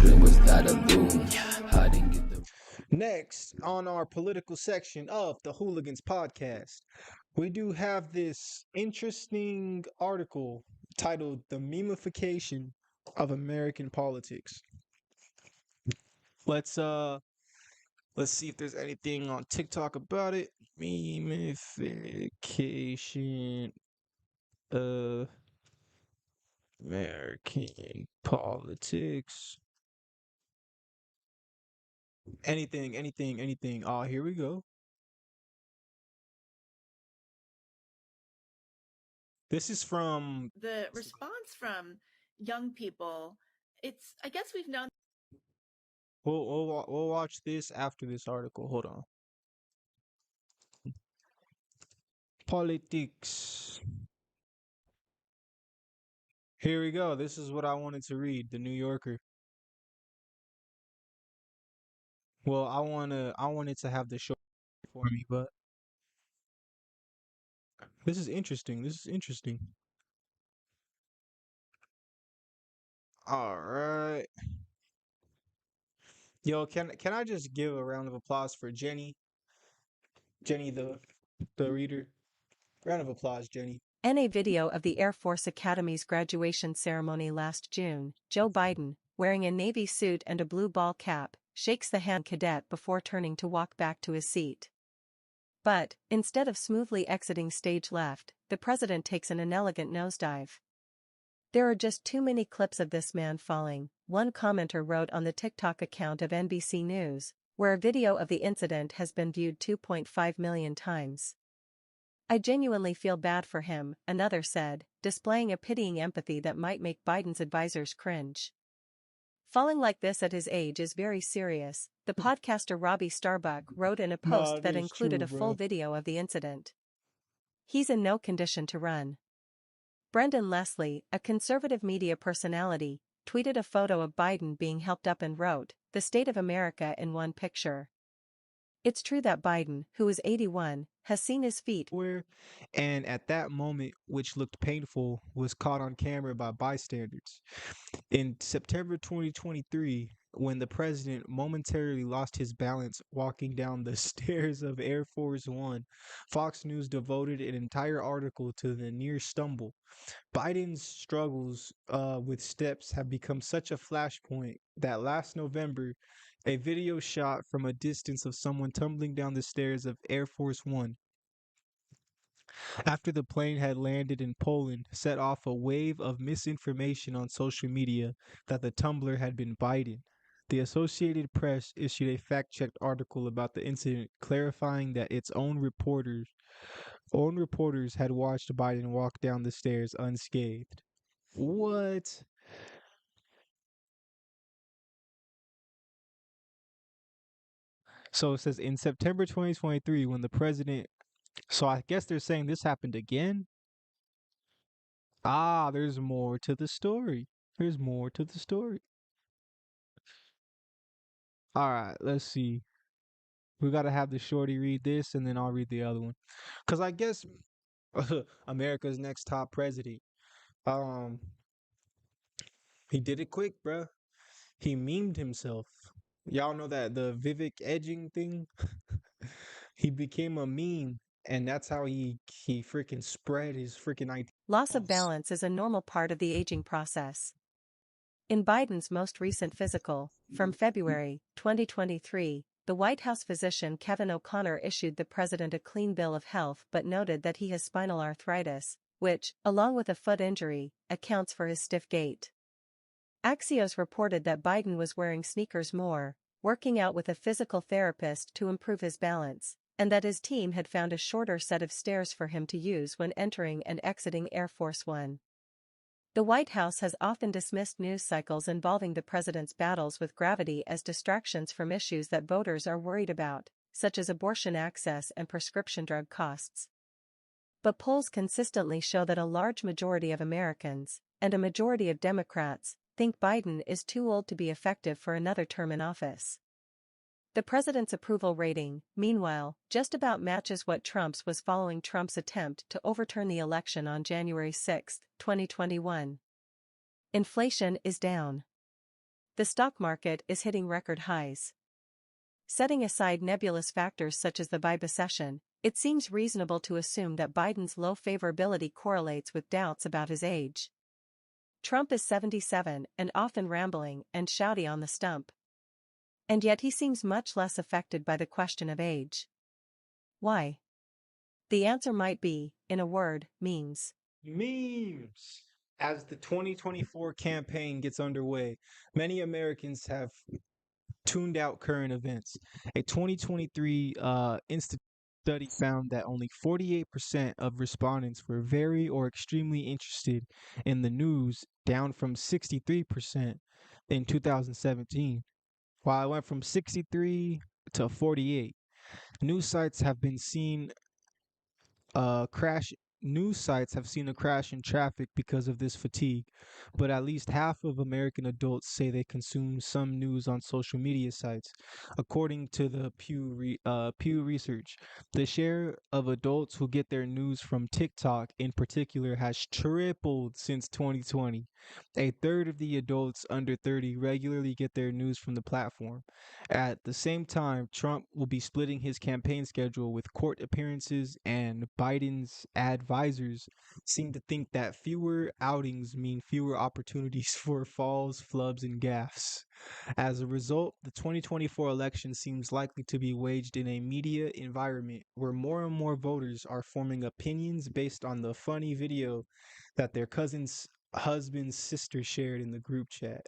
Brooklyn, was that a boom? I didn't get the Next, on our political section of the Hooligans podcast, we do have this interesting article titled The Meme-ification of American Politics. Let's see if there's anything on TikTok about it. Meme-ification of American politics. Anything. Oh, here we go. This is from The response from young people, I guess we've known. we'll watch this after this article. Hold on. Politics. Here we go. This is what I wanted to read, The New Yorker. Well, I wanted to have the show for me, but this is interesting. All right. Yo, can I just give a round of applause for Jenny? Jenny the reader. Round of applause, Jenny. In a video of the Air Force Academy's graduation ceremony last June, Joe Biden, wearing a navy suit and a blue ball cap, shakes the hand cadet before turning to walk back to his seat. But, instead of smoothly exiting stage left, the president takes an inelegant nosedive. There are just too many clips of this man falling, one commenter wrote on the TikTok account of NBC News, where a video of the incident has been viewed 2.5 million times. I genuinely feel bad for him, another said, displaying a pitying empathy that might make Biden's advisors cringe. Falling like this at his age is very serious, the podcaster Robbie Starbuck wrote in a post that included a full video of the incident. He's in no condition to run. Brendan Leslie, a conservative media personality, tweeted a photo of Biden being helped up and wrote, "The state of America in one picture." It's true that Biden, who is 81, has seen his feet, and at that moment, which looked painful, was caught on camera by bystanders. In September 2023, when the president momentarily lost his balance walking down the stairs of Air Force One, Fox News devoted an entire article to the near stumble. Biden's struggles with steps have become such a flashpoint that last November, a video shot from a distance of someone tumbling down the stairs of Air Force One after the plane had landed in Poland set off a wave of misinformation on social media that the tumbler had been Biden. The Associated Press issued a fact-checked article about the incident, clarifying that its own reporters had watched Biden walk down the stairs unscathed. What? So it says in September 2023, when the president. So I guess they're saying this happened again? Ah, there's more to the story. All right, let's see. We got to have the shorty read this and then I'll read the other one. Because I guess America's next top president. Um, he did it quick, bruh. He memed himself. Y'all know that the Vivek edging thing? He became a meme, and that's how he freaking spread his freaking ideas. loss of balance is a normal part of the aging process. In Biden's most recent physical, from February 2023, the White House physician Kevin O'Connor issued the president a clean bill of health but noted that he has spinal arthritis, which, along with a foot injury, accounts for his stiff gait. Axios reported that Biden was wearing sneakers more, working out with a physical therapist to improve his balance, and that his team had found a shorter set of stairs for him to use when entering and exiting Air Force One. The White House has often dismissed news cycles involving the president's battles with gravity as distractions from issues that voters are worried about, such as abortion access and prescription drug costs. But polls consistently show that a large majority of Americans, and a majority of Democrats, think Biden is too old to be effective for another term in office. The president's approval rating, meanwhile, just about matches what Trump's was following Trump's attempt to overturn the election on January 6, 2021. Inflation is down. The stock market is hitting record highs. Setting aside nebulous factors such as the bibecession, it seems reasonable to assume that Biden's low favorability correlates with doubts about his age. Trump is 77 and often rambling and shouty on the stump. And yet he seems much less affected by the question of age. Why? The answer might be, in a word, memes. Memes. As the 2024 campaign gets underway, many Americans have tuned out current events. A 2023 Institute study found that only 48% of respondents were very or extremely interested in the news, down from 63% in 2017. While it went from 63 to 48, news sites have been seen crash news sites have seen a crash in traffic because of this fatigue, but at least half of American adults say they consume some news on social media sites. According to the Pew Research, the share of adults who get their news from TikTok in particular has tripled since 2020. A third of the adults under 30 regularly get their news from the platform. At the same time, Trump will be splitting his campaign schedule with court appearances, and Biden's advisors seem to think that fewer outings mean fewer opportunities for falls, flubs, and gaffes. As a result, the 2024 election seems likely to be waged in a media environment where more and more voters are forming opinions based on the funny video that their cousin's husband's sister shared in the group chat.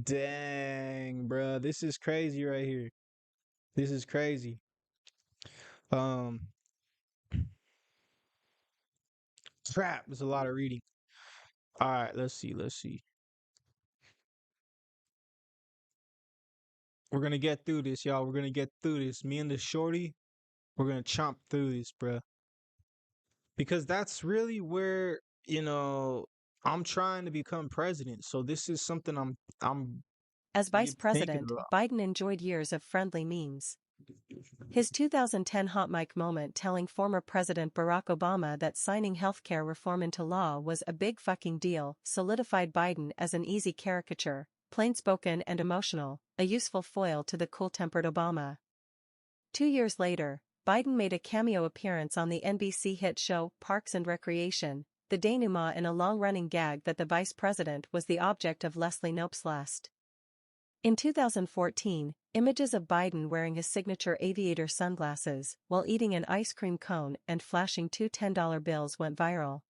Dang, bruh. This is crazy right here. This is crazy. Um, Crap. There's a lot of reading. All right, let's see. Let's see. We're gonna get through this, y'all. We're gonna get through this. Me and the shorty, we're gonna chomp through this, bruh. Because that's really where, I'm trying to become president. So this is something I'm As vice thinking president, about. Biden enjoyed years of friendly memes. His 2010 hot mic moment telling former President Barack Obama that signing healthcare reform into law was a big fucking deal solidified Biden as an easy caricature, plain-spoken and emotional, a useful foil to the cool-tempered Obama. 2 years later, Biden made a cameo appearance on the NBC hit show Parks and Recreation, the denouement in a long-running gag that the vice president was the object of Leslie Knope's lust. In 2014, images of Biden wearing his signature aviator sunglasses while eating an ice cream cone and flashing two $10 bills went viral.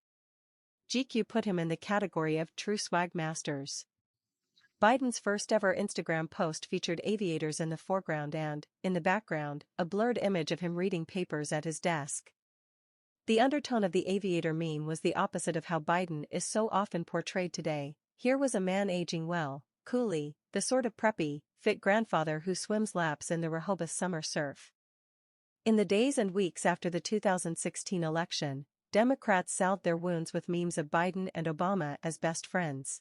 GQ put him in the category of true swag masters. Biden's first ever Instagram post featured aviators in the foreground and, in the background, a blurred image of him reading papers at his desk. The undertone of the aviator meme was the opposite of how Biden is so often portrayed today. Here was a man aging well, coolly, the sort of preppy, fit grandfather who swims laps in the Rehoboth summer surf. In the days and weeks after the 2016 election, Democrats salved their wounds with memes of Biden and Obama as best friends.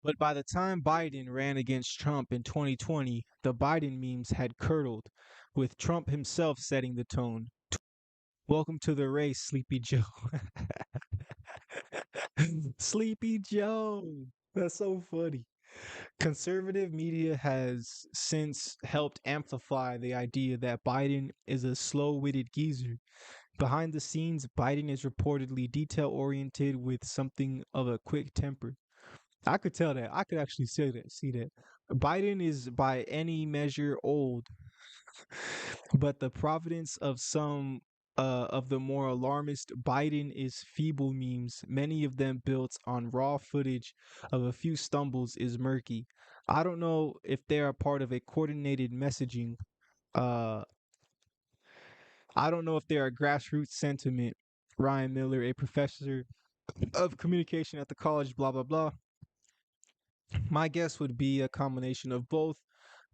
But by the time Biden ran against Trump in 2020, the Biden memes had curdled, with Trump himself setting the tone. Welcome to the race, Sleepy Joe. Sleepy Joe. That's so funny. Conservative media has since helped amplify the idea that Biden is a slow-witted geezer. Behind the scenes, Biden is reportedly detail-oriented with something of a quick temper. I could tell that. I could actually see that. Biden is by any measure old, but the providence of some of the more alarmist Biden is feeble memes, many of them built on raw footage of a few stumbles, is murky. I don't know if they are part of a coordinated messaging. Uh, I don't know if they are grassroots sentiment. Ryan Miller, a professor of communication at the college, blah blah blah. My guess would be a combination of both,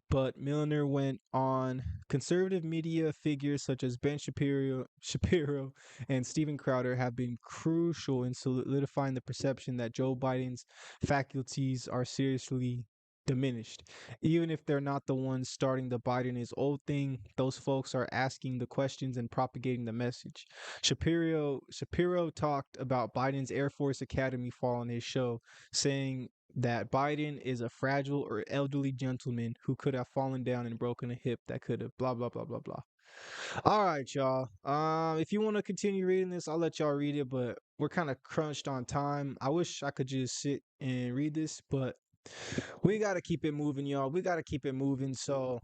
but Milner went on. Conservative media figures such as Ben Shapiro and Steven Crowder have been crucial in solidifying the perception that Joe Biden's faculties are seriously diminished. Even if they're not the ones starting the Biden is old thing, those folks are asking the questions and propagating the message. Shapiro talked about Biden's Air Force Academy fall on his show, saying that Biden is a fragile or elderly gentleman who could have fallen down and broken a hip that could have blah blah blah blah blah. All right, y'all. If you want to continue reading this, I'll let y'all read it, but we're kind of crunched on time. I wish I could just sit and read this, but we got to keep it moving, y'all. We got to keep it moving. So